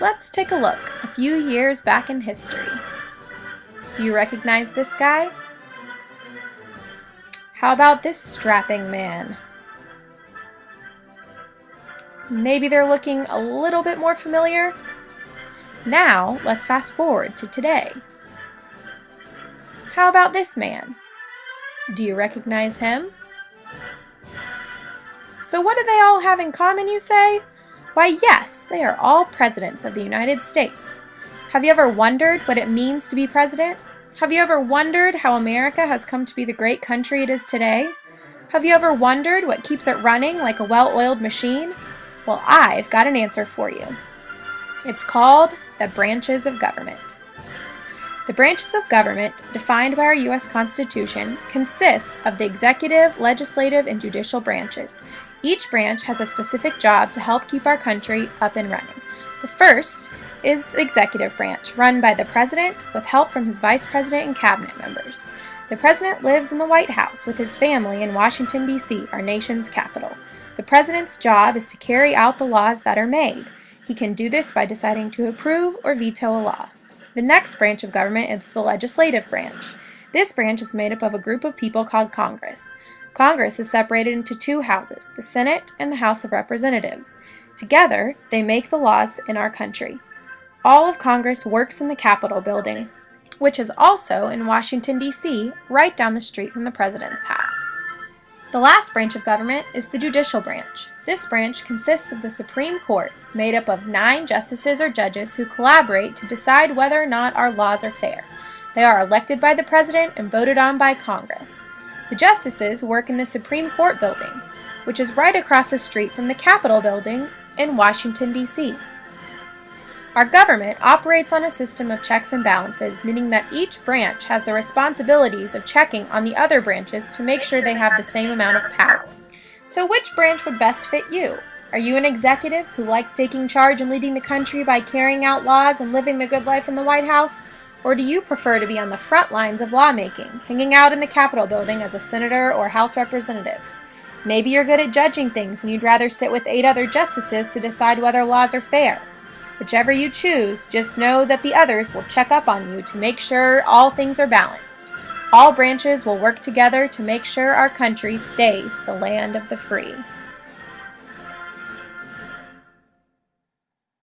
Let's take a look a few years back in history. Do you recognize this guy? How about this strapping man? Maybe they're looking a little bit more familiar? Now, let's fast forward to today. How about this man? Do you recognize him? So what do they all have in common, you say? Why, yes, they are all presidents of the United States. Have you ever wondered what it means to be president? Have you ever wondered how America has come to be the great country it is today? Have you ever wondered what keeps it running like a well-oiled machine? Well, I've got an answer for you. It's called the branches of government. The branches of government, defined by our U.S. Constitution, consists of the executive, legislative, and judicial branches. Each branch has a specific job to help keep our country up and running. The first is the executive branch, run by the president with help from his vice president and cabinet members. The president lives in the White House with his family in Washington, D.C., our nation's capital. The president's job is to carry out the laws that are made. He can do this by deciding to approve or veto a law. The next branch of government is the legislative branch. This branch is made up of a group of people called Congress. Congress is separated into two houses, the Senate and the House of Representatives. Together, they make the laws in our country. All of Congress works in the Capitol building, which is also in Washington, D.C., right down the street from the president's house. The last branch of government is the judicial branch. This branch consists of the Supreme Court, made up of 9 justices or judges who collaborate to decide whether or not our laws are fair. They are elected by the president and voted on by Congress. The justices work in the Supreme Court building, which is right across the street from the Capitol building in Washington, D.C. Our government operates on a system of checks and balances, meaning that each branch has the responsibilities of checking on the other branches to make sure they have the same amount of power. So which branch would best fit you? Are you an executive who likes taking charge and leading the country by carrying out laws and living the good life in the White House? Or do you prefer to be on the front lines of lawmaking, hanging out in the Capitol building as a senator or House representative? Maybe you're good at judging things and you'd rather sit with 8 other justices to decide whether laws are fair. Whichever you choose, just know that the others will check up on you to make sure all things are balanced. All branches will work together to make sure our country stays the land of the free.